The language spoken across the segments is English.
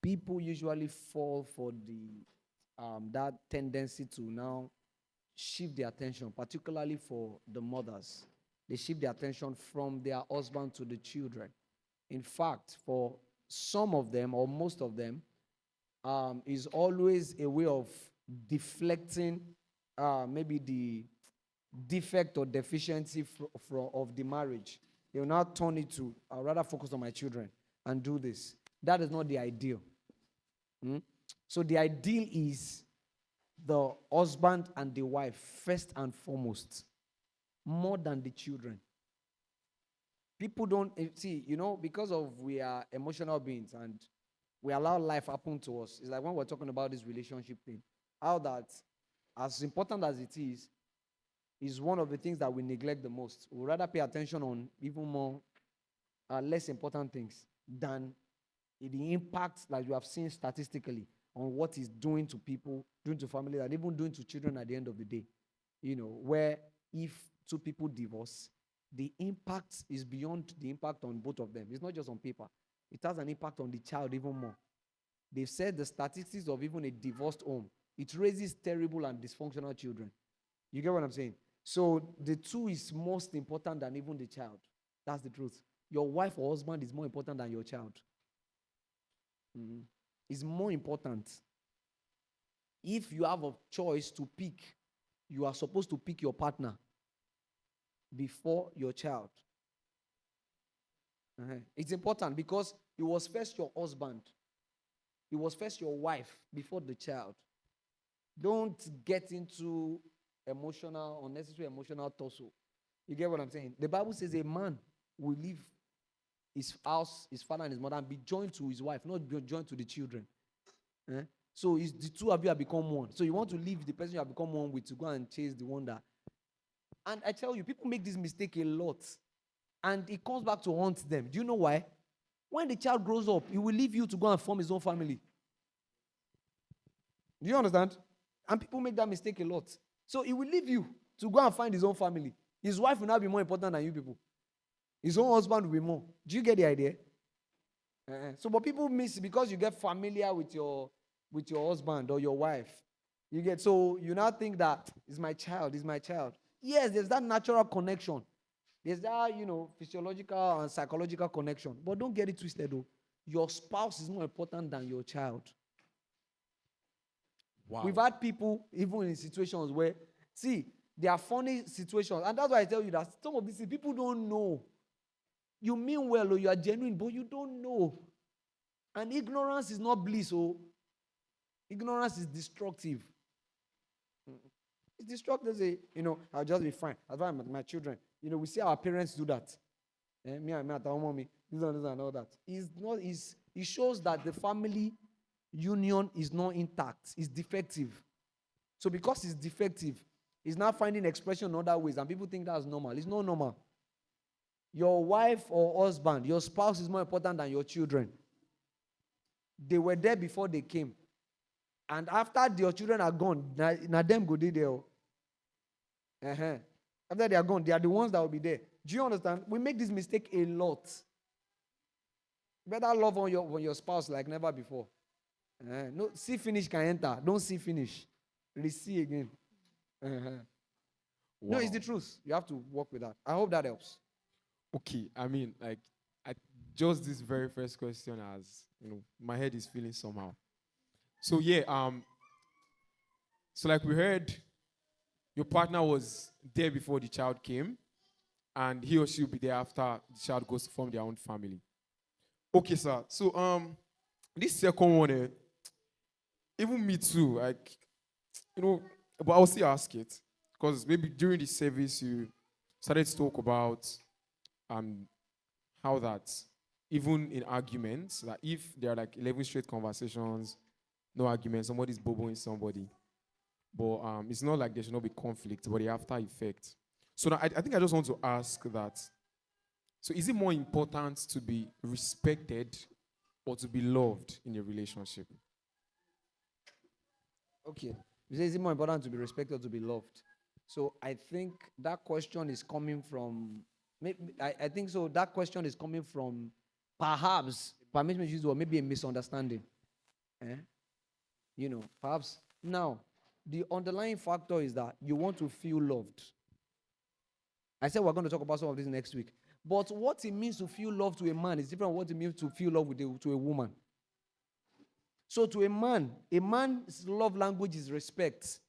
People usually fall for that tendency to now shift their attention, particularly for the mothers. They shift their attention from their husband to the children. In fact, for some of them or most of them, is always a way of deflecting maybe the defect or deficiency of the marriage. They will now turn it to, I'd rather focus on my children and do this. That is not the ideal. So the ideal is the husband and the wife, first and foremost, more than the children. People don't see, because of we are emotional beings and we allow life happen to us. It's like when we're talking about this relationship thing, how that, as important as it is one of the things that we neglect the most. We'd rather pay attention on even more less important things than the impact that you have seen statistically on what it's doing to people, doing to families, and even doing to children at the end of the day. Where if two people divorce, the impact is beyond the impact on both of them. It's not just on paper. It has an impact on the child even more. They've said the statistics of even a divorced home, it raises terrible and dysfunctional children. You get what I'm saying? So the two is most important than even the child. That's the truth. Your wife or husband is more important than your child. It's more important. If you have a choice to pick, you are supposed to pick your partner before your child. It's important because it was first your husband. It was first your wife before the child. Don't get into unnecessary emotional tussle. You get what I'm saying? The Bible says a man will leave his house, his father and his mother, and be joined to his wife, not be joined to the children. So the two of you have become one. So you want to leave the person you have become one with to go and chase the one that. And I tell you, people make this mistake a lot. And it comes back to haunt them. Do you know why? When the child grows up, he will leave you to go and form his own family. Do you understand? And people make that mistake a lot. So he will leave you to go and find his own family. His wife will now be more important than you people. His own husband will be more. Do you get the idea? So, but people miss because you get familiar with your husband or your wife. So you now think that it's my child. Yes, there's that natural connection. There's that, physiological and psychological connection. But don't get it twisted, though. Your spouse is more important than your child. Wow. We've had people, even in situations where, there are funny situations. And that's why I tell you that some of these people don't know. You mean well, or you are genuine, but you don't know. And ignorance is not bliss, ignorance is destructive. It's destructive. I'll just be fine. I'll find my children. We see our parents do that. Me and mommy, this and all that. It shows that the family union is not intact. It's defective. So because it's defective, it's now finding expression in other ways, and people think that's normal. It's not normal. Your wife or husband, your spouse is more important than your children. They were there before they came. And after your children are gone, now them go there. After they are gone, they are the ones that will be there. Do you understand? We make this mistake a lot. Better love on your spouse like never before. No, see finish can enter. Don't see finish. See again. Wow. No, it's the truth. You have to work with that. I hope that helps. Okay, just this very first question my head is feeling somehow. So So, like we heard, your partner was there before the child came, and he or she will be there after the child goes to form their own family. Okay, sir. So, this second one, even me too, like, but I'll still ask it because maybe during the service you started to talk about um how that even in arguments, that if there are like 11 straight conversations, no argument, somebody's boboing somebody, but it's not like there should not be conflict, but the after effect. So now I think I just want to ask that. So is it more important to be respected or to be loved in a relationship? Okay. You say, is it more important to be respected or to be loved? So I think that question is coming from, I think so. That question is coming from permit me to use the word, maybe a misunderstanding. Eh? Perhaps. Now, the underlying factor is that you want to feel loved. I said we're going to talk about some of this next week. But what it means to feel love to a man is different from what it means to feel love to a woman. So to a man's love language is respect.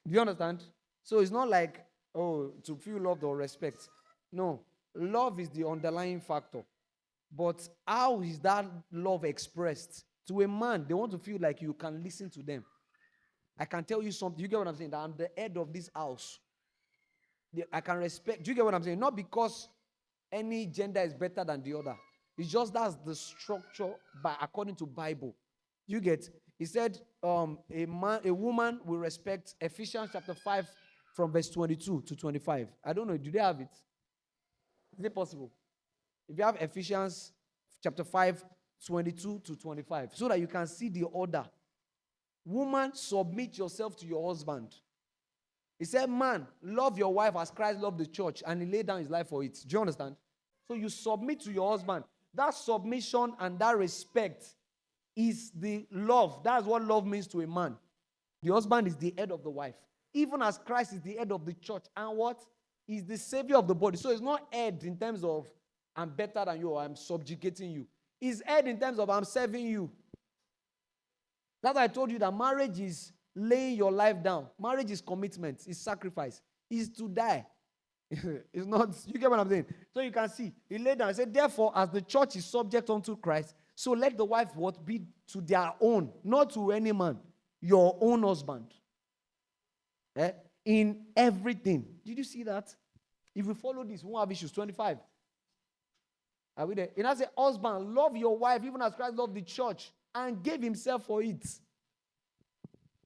Do you understand? So it's not like, oh, to feel loved or respect. No, love is the underlying factor. But how is that love expressed? To a man, they want to feel like you can listen to them. I can tell you something. You get what I'm saying? That I'm the head of this house. I can respect. Do you get what I'm saying? Not because any gender is better than the other. It's just that's the structure according to Bible. You get? He said, a woman will respect Ephesians chapter 5 from verse 22 to 25. I don't know. Do they have it? Is it possible? If you have Ephesians chapter 5, 22 to 25, so that you can see the order. Woman, submit yourself to your husband. He said, man, love your wife as Christ loved the church, and he laid down his life for it. Do you understand? So you submit to your husband. That submission and that respect is the love. That's what love means to a man. The husband is the head of the wife. Even as Christ is the head of the church. And what? He's the savior of the body. So it's not head in terms of I'm better than you or I'm subjugating you. He's head in terms of I'm serving you. That's why I told you that marriage is laying your life down. Marriage is commitment. It's sacrifice. It's to die. It's not, you get what I'm saying? So you can see, he laid down. He said, therefore, as the church is subject unto Christ, so let the wife what be to their own, not to any man, your own husband. In everything. Did you see that? If we follow this, we won't have issues. 25. Are we there? And I say, husband, love your wife even as Christ loved the church and gave himself for it.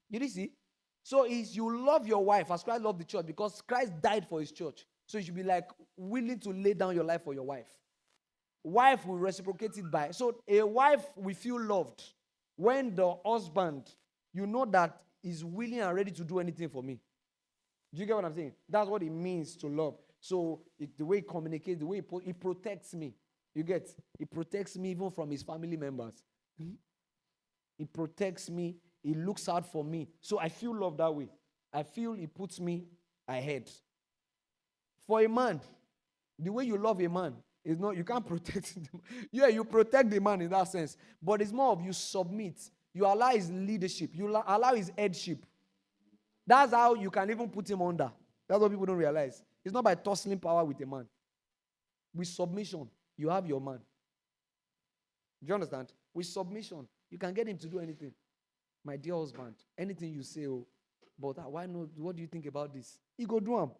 Did you see? So is you love your wife as Christ loved the church because Christ died for his church. So you should be like willing to lay down your life for your wife. Wife will reciprocate it by. So a wife will feel loved when the husband, you know that is willing and ready to do anything for me. Do you get what I'm saying? That's what it means to love. So the way he communicates, the way he protects me. You get? He protects me even from his family members. He protects me. He looks out for me. So I feel love that way. I feel he puts me ahead. For a man, the way you love a man is not, you can't protect him. Yeah, you protect the man in that sense. But it's more of you submit. You allow his leadership. You allow his headship. That's how you can even put him under. That's what people don't realize. It's not by tussling power with a man. With submission, you have your man. Do you understand? With submission, you can get him to do anything. My dear husband, anything you say, but why not? What do you think about this? He go do him.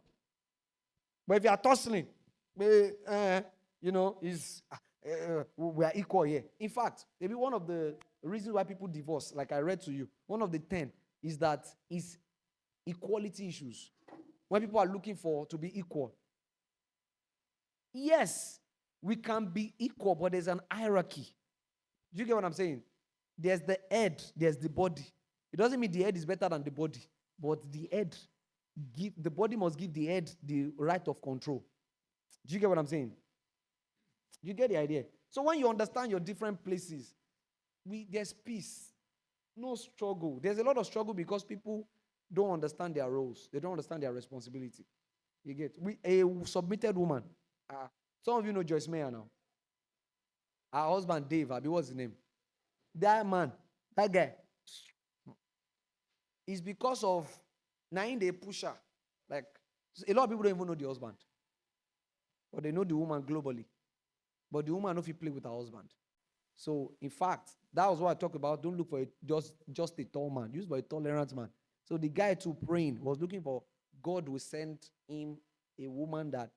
But if you are tussling, we are equal here. In fact, maybe one of the reasons why people divorce, like I read to you, one of the 10 is that is equality issues. When people are looking to be equal. Yes, we can be equal, but there's an hierarchy. Do you get what I'm saying? There's the head, there's the body. It doesn't mean the head is better than the body, but the body must give the head the right of control. Do you get what I'm saying? Do you get the idea? So when you understand your different places, there's peace, no struggle. There's a lot of struggle because people don't understand their roles. They don't understand their responsibility. You get? A submitted woman. Some of you know Joyce Meyer now. Her husband, Dave, what's his name? That man, that guy. It's because of 9-day pusher. Like, a lot of people don't even know the husband. But they know the woman globally. But the woman know if you play with her husband. So, in fact, that was what I talked about. Don't look for just a tall man. Use for a tolerant man. So the guy too praying was looking for God will send him a woman that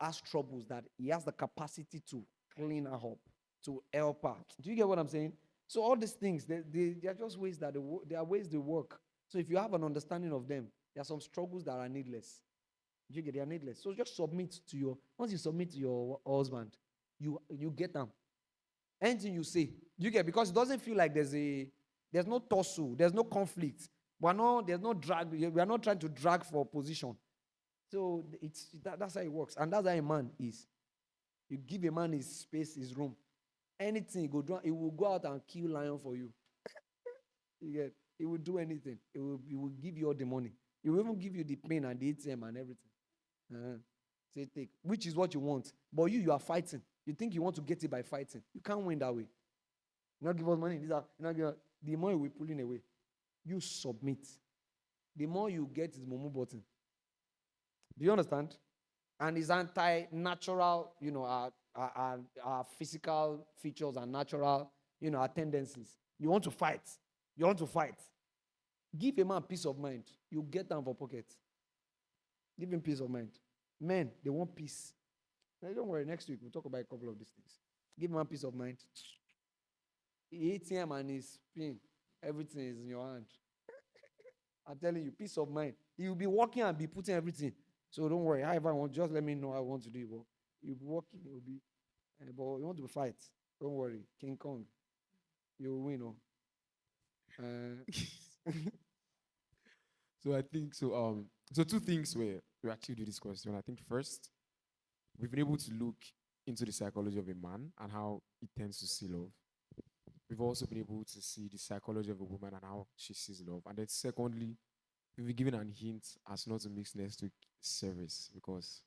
has troubles, that he has the capacity to clean her up, to help her. Do you get what I'm saying? So all these things, they are just ways that they are ways they work. So if you have an understanding of them, there are some struggles that are needless. Do you get? They are needless. So just submit to your. Once you submit to your husband, you get them. Anything you say, you get, because it doesn't feel like there's no tussle, there's no conflict. There's no drag. We are not trying to drag for position. So that's how it works, and that's how a man is. You give a man his space, his room. Anything he go do, he will go out and kill lion for you. You get? He will do anything. He will give you all the money. He will even give you the pain and the ATM and everything. Say take, which is what you want. But you are fighting. You think you want to get it by fighting. You can't win that way. You not give us money. The more you will pulling away. You submit. The more you get is mumu button. Do you understand? And it's anti-natural, our physical features and natural, our tendencies. You want to fight. You want to fight. Give a man peace of mind. You get them for pocket. Give him peace of mind. Men, they want peace. Now, don't worry, next week we'll talk about a couple of these things. Give him peace of mind. ATM and his pin, everything is in your hand. I'm telling you, peace of mind. You'll be working and be putting everything. So don't worry. However I want, just let me know how I want to do it. But you'll be working, you'll be. But you want to fight. Don't worry. King Kong. You'll win. So I think so. So two things where we actually do this question. I think first, we've been able to look into the psychology of a man and how he tends to see love. We've also been able to see the psychology of a woman and how she sees love. And then secondly, we've been given a hint as not to mix next week service because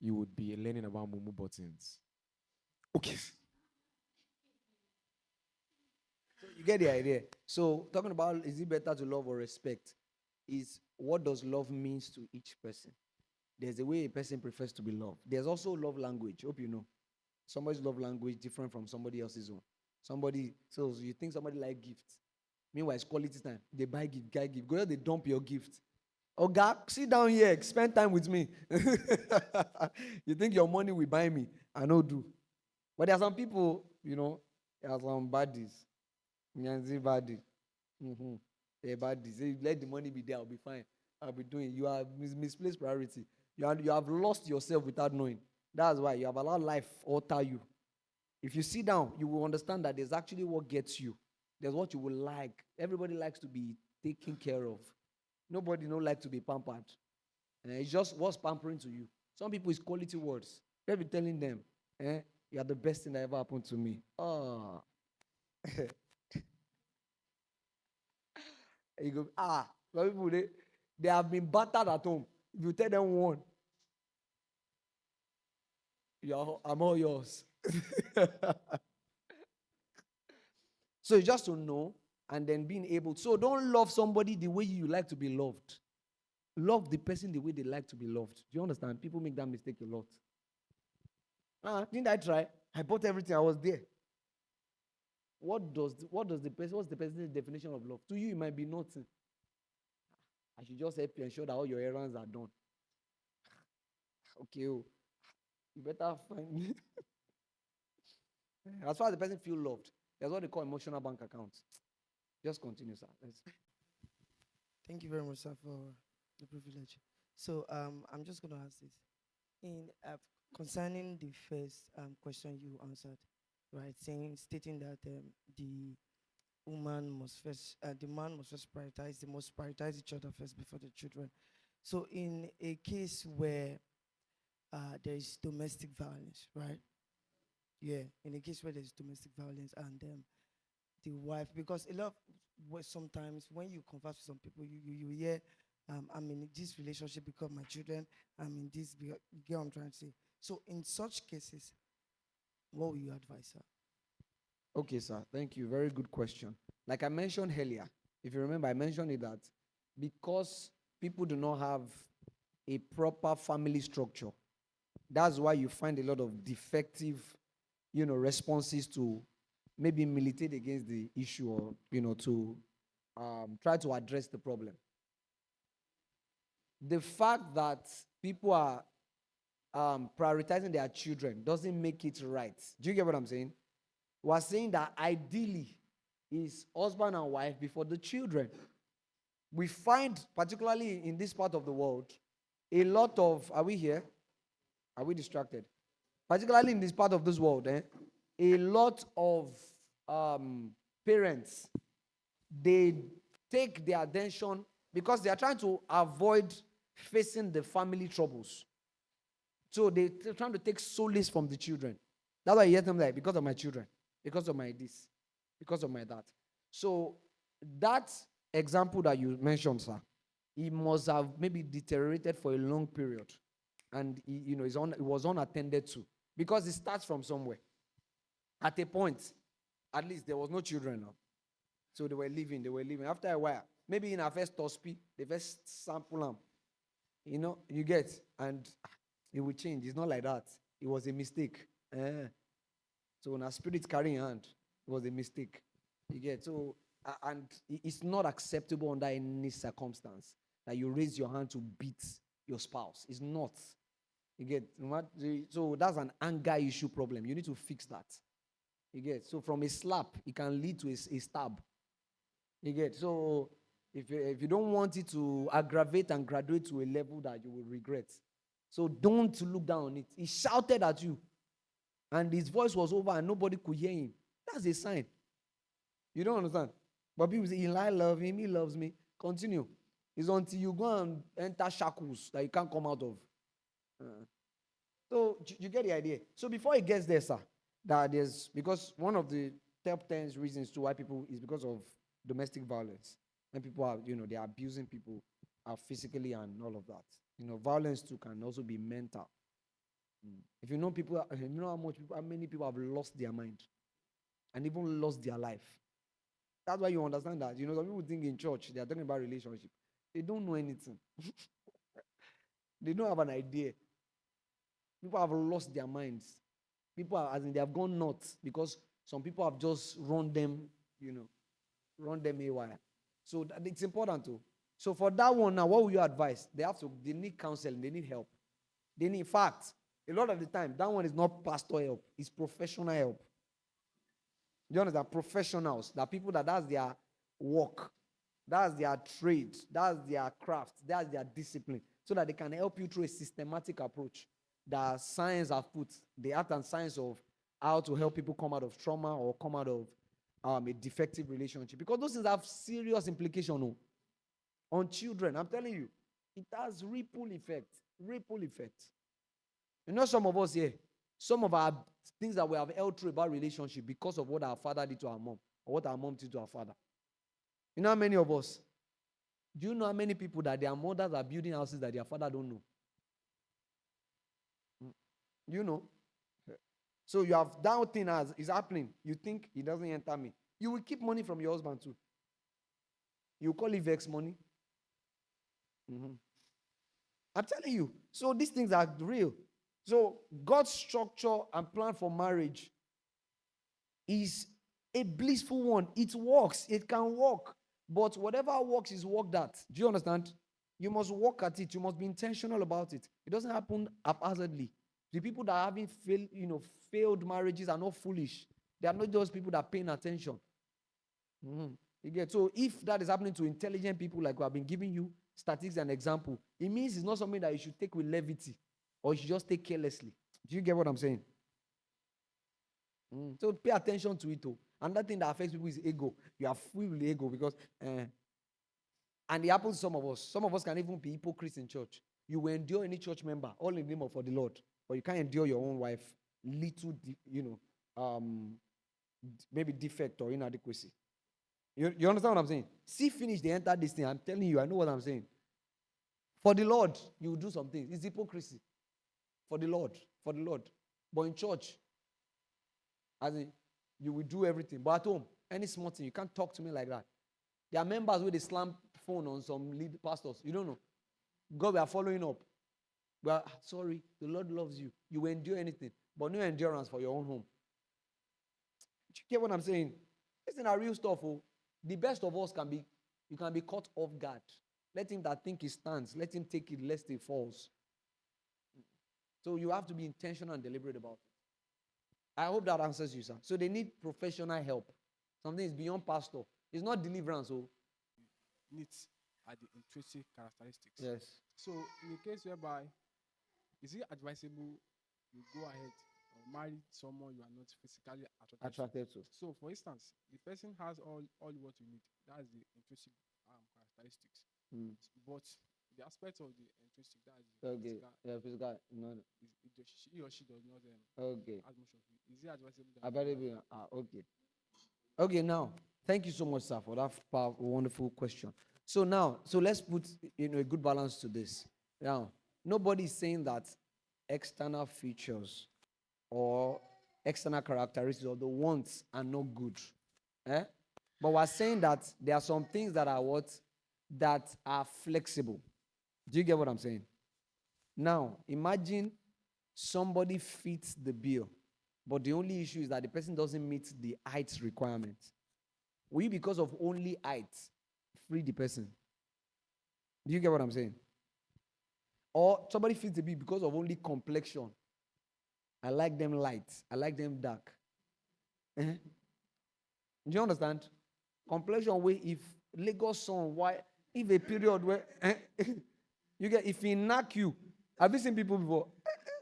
you would be learning about mumu buttons. Okay. So you get the idea. So talking about is it better to love or respect is what does love means to each person. There's a way a person prefers to be loved. There's also love language. Hope you know. Somebody's love language different from somebody else's own. So you think somebody like gifts. Meanwhile, it's quality time. They buy gift, guy gift. Go ahead, they dump your gift. Oh, God, sit down here. Spend time with me. You think your money will buy me? I know do. But there are some people, there are some baddies. Nyanzi baddie. They're baddies. Say, let the money be there. I'll be fine. I'll be doing. You have misplaced priority. You have lost yourself without knowing. That's why you have allowed life alter you. If you sit down, you will understand that there's actually what gets you. There's what you will like. Everybody likes to be taken care of. Nobody don't like to be pampered. It's just what's pampering to you. Some people, it's quality words. You'll be telling them, you are the best thing that ever happened to me. Oh. You go, some people, they have been battered at home. If you tell them one, I'm all yours. So it's just to know and then being able. So don't love somebody the way you like to be loved. Love the person the way they like to be loved. Do you understand? People make that mistake a lot. Didn't I try? I bought everything. I was there. What's the person's definition of love? To you, it might be nothing. I should just help you ensure that all your errands are done. Okay, you better find me. As far as the person feels loved, that's what they call emotional bank account. Just continue, sir. Thank you very much, sir, for the privilege. So I'm just going to ask this. Concerning the first question you answered, right, stating that the woman must first, the man must first prioritize, they must prioritize each other first before the children. So in a case where there is domestic violence, right? Yeah, in a case where there's domestic violence and the wife, because a lot of sometimes when you converse with some people, you hear, I'm in this relationship because my children, I'm in this, you get what I'm trying to say. So in such cases, what will you advise her? Okay, sir. Thank you. Very good question. Like I mentioned earlier, If you remember, I mentioned it that because people do not have a proper family structure, that's why you find a lot of defective, responses to maybe militate against the issue or, to try to address the problem. The fact that people are prioritizing their children doesn't make it right. Do you get what I'm saying? We're saying that ideally is husband and wife before the children. We find, particularly in this part of the world, a lot of, are we here? Are we distracted? Particularly in this part of this world, a lot of parents, they take their attention because they are trying to avoid facing the family troubles. So they're trying to take solace from the children. That's why you hear them like, because of my children, because of my this, because of my that. So that example that you mentioned, sir, he must have maybe deteriorated for a long period. And it was unattended to. Because it starts from somewhere. At a point, at least there was no children now. So they were living. After a while, maybe in our first tospi, the first sample, you get, and it will change. It's not like that. It was a mistake. So when our spirit carrying hand, it was a mistake. You get, so, and it's not acceptable under any circumstance that you raise your hand to beat your spouse. It's not. You get, so that's an anger issue problem. You need to fix that. You get, so from a slap, it can lead to a stab. You get, so if you don't want it to aggravate and graduate to a level that you will regret, so don't look down on it. He shouted at you, and his voice was over, and nobody could hear him. That's a sign. You don't understand? But people say, Eli loves him, he loves me. Continue. It's until you go and enter shackles that you can't come out of. So you get the idea. So before it gets there, sir, that because one of the top 10 reasons to why people is because of domestic violence. And people are, they're abusing people physically and all of that. Violence too can also be mental. If you know people, you know how many people have lost their mind and even lost their life. That's why you understand that. Some people think in church they are talking about relationship. They don't know anything. They don't have an idea. People have lost their minds. People are, as in, they have gone nuts because some people have just run them haywire. So it's important too. So for that one now, what will you advise? They need counseling, they need help. They need, in fact, a lot of the time, that one is not pastor help, it's professional help. You understand? Professionals, that people that's their work, that's their trade, that's their craft, that's their discipline, so that they can help you through a systematic approach that science have put, the art and science of how to help people come out of trauma or come out of a defective relationship. Because those things have serious implications on children. I'm telling you, it has ripple effect. Ripple effect. Some of us here, some of our things that we have held true about relationship because of what our father did to our mom or what our mom did to our father. You know how many of us? Do you know how many people that their mothers are building houses that their father don't know? You know? So you have that thing as is happening. You think it doesn't enter me. You will keep money from your husband too. You call it vex money. I'm telling you. So these things are real. So God's structure and plan for marriage is a blissful one. It works. It can work. But whatever works is worked at. Do you understand? You must work at it. You must be intentional about it. It doesn't happen haphazardly. The people that are having failed marriages are not foolish. They are not just people that are paying attention. You get, so if that is happening to intelligent people like we have been giving you statistics and example, it means it's not something that you should take with levity or you should just take carelessly. Do you get what I'm saying? So pay attention to it. Another thing that affects people is ego. You are full with ego because and it happens to some of us. Some of us can even be hypocrites in church. You will endure any church member, all in the name of for the Lord, but you can't endure your own wife, little, maybe defect or inadequacy. You understand what I'm saying? See, finish, they enter this thing. I'm telling you, I know what I'm saying. For the Lord, you will do some things. It's hypocrisy. For the Lord. But in church, as in, you will do everything. But at home, any small thing, you can't talk to me like that. There are members where they slam phone on some lead pastors. You don't know. God, we are following up. Well, sorry, the Lord loves you. You will endure anything, but no endurance for your own home. You get what I'm saying? This is not real stuff. Oh. The best of us you can be caught off guard. Let him that think he stands, let him take it lest he falls. So you have to be intentional and deliberate about it. I hope that answers you, sir. So they need professional help. Something is beyond pastor. It's not deliverance. Oh. Needs are the intrinsic characteristics. Yes. So in a case whereby, is it advisable you go ahead or marry someone you are not physically attracted to? So for instance, the person has all what you need. That's the intrinsic characteristics. But the aspect of the intrinsic, that's the physical, Physical. No. he or she does not Okay. have much of it. Is it advisable that Okay. Okay, now, thank you so much, sir, for that wonderful question. So let's put a good balance to this. Now, nobody is saying that external features or external characteristics of the wants are not good. But we're saying that there are some things that are that are flexible. Do you get what I'm saying? Now, imagine somebody fits the bill, but the only issue is that the person doesn't meet the height requirement. Will you, because of only height, free the person? Do you get what I'm saying? Or somebody fits the bill because of only complexion. I like them light. I like them dark. Do you understand? Complexion where if Lagos sun, why if a period where you get if he knock you, have you seen people before?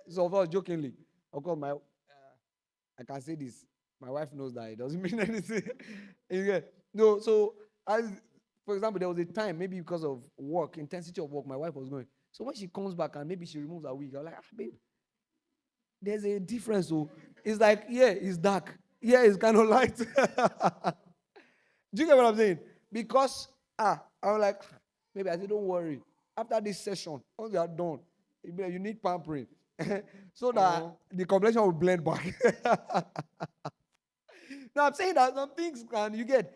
So of course, jokingly, of course, I can say this. My wife knows that it doesn't mean anything. You get no. So for example, there was a time maybe because of work, intensity of work, my wife was going. So when she comes back and maybe she removes her wig, I'm like, babe, there's a difference. So it's like, yeah, it's dark. Yeah, it's kind of light. Do you get what I'm saying? Because I'm like, maybe I said, don't worry. After this session, once you are done, you need pampering. So that the complexion will blend back. Now I'm saying that some things you get,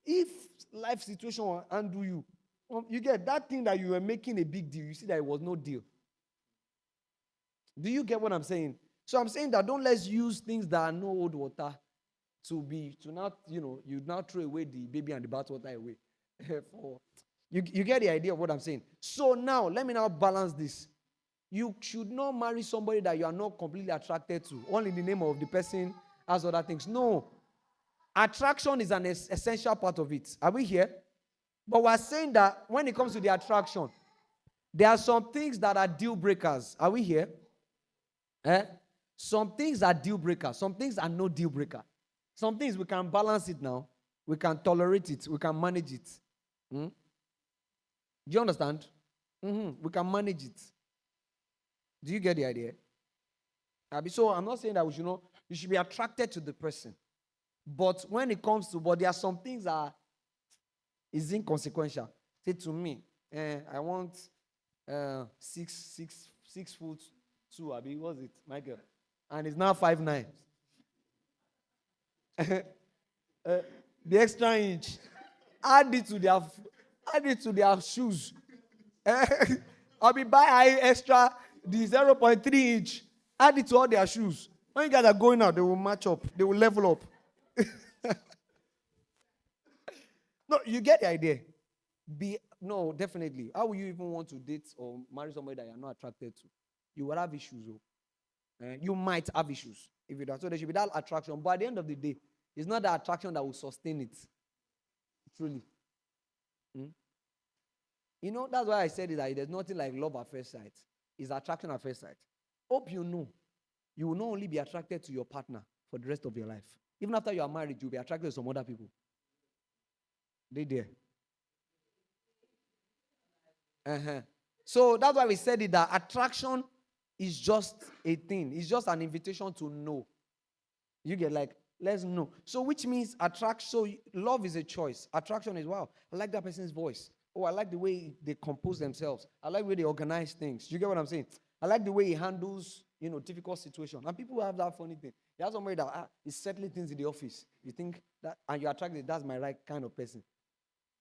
if life situation will undo you, you get that thing that you were making a big deal, you see that it was no deal. Do you get what I'm saying? So I'm saying that don't let's use things that are no old water to not, you now throw away the baby and the bathwater away. You get the idea of what I'm saying. So now, let me now balance this. You should not marry somebody that you are not completely attracted to, all in the name of the person has other things. No. Attraction is an essential part of it. Are we here? But we're saying that when it comes to the attraction, there are some things that are deal breakers. Are we here? Some things are deal breakers. Some things are no deal breaker. Some things we can balance it now. We can tolerate it. We can manage it. Do you understand? We can manage it. Do you get the idea? So I'm not saying that you should be attracted to the person. But when it comes to, there are some things that is inconsequential. Say to me, I want 6'2", Abi, what's it, Michael? And it's now 5'9". The extra inch, add it to their shoes. I'll be buy extra the 0.3 inch. Add it to all their shoes. When you guys are going out, they will match up. They will level up. No, you get the idea. No, definitely. How will you even want to date or marry somebody that you're not attracted to? You will have issues. You might have issues if you don't. So there should be that attraction. But at the end of the day, it's not the attraction that will sustain it. Truly. That's why I said it, that there's nothing like love at first sight. It's attraction at first sight. Hope you know. You will not only be attracted to your partner for the rest of your life. Even after you are married, you'll be attracted to some other people. They there. So that's why we said it, that attraction is just a thing. It's just an invitation to know. You get let's know. So which means attraction. So love is a choice. Attraction is, wow, I like that person's voice. Oh, I like the way they compose themselves. I like the way they organize things. You get what I'm saying? I like the way he handles, difficult situations. And people have that funny thing. You have somebody that is settling things in the office. You think that, and you're attracted, that's my right kind of person.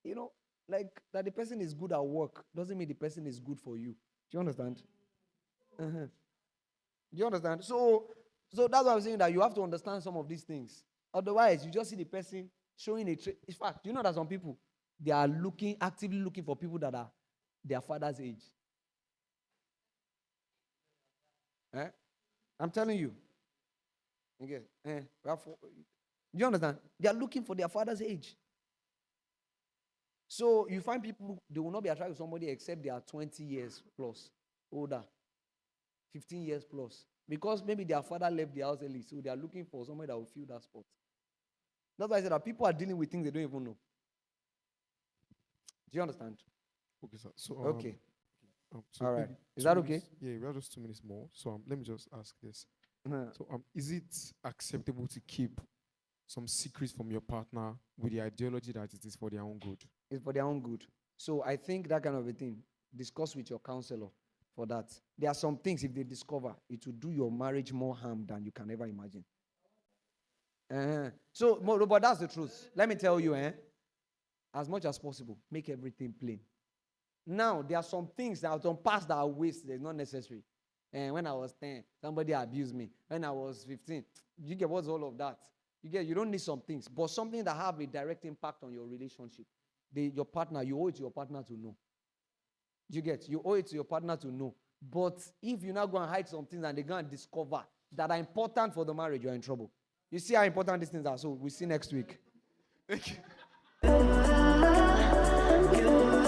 You know, like that the person is good at work doesn't mean the person is good for you. Do you understand? Uh-huh. Do you understand? So that's why I'm saying that you have to understand some of these things. Otherwise, you just see the person showing a trait. In fact, you know that some people they are actively looking for people that are their father's age. Eh? I'm telling you. Okay. Do you understand? They are looking for their father's age. So you find people, they will not be attracted to somebody except they are 20 years plus older, 15 years plus. Because maybe their father left the house early, so they are looking for somebody that will fill that spot. That's why I said that people are dealing with things they don't even know. Do you understand? Okay, sir. So, Okay. So all right. maybe Is 2 that okay? minutes- Yeah, we have just 2 minutes more. So let me just ask this. So is it acceptable to keep some secrets from your partner with the ideology that it is for their own good? It's for their own good. So I think that kind of a thing, discuss with your counselor for that. There are some things, if they discover, it will do your marriage more harm than you can ever imagine. But that's the truth. Let me tell you, as much as possible, make everything plain. Now, there are some things that are some past that are wasted, not necessary. And when I was 10, somebody abused me. When I was 15, you get what's all of that? You don't need some things, but something that have a direct impact on your relationship. Your partner, you owe it to your partner to know. You owe it to your partner to know. But if you now go and hide some things and they go and discover that are important for the marriage, you're in trouble. You see how important these things are. So we'll see next week. Thank you.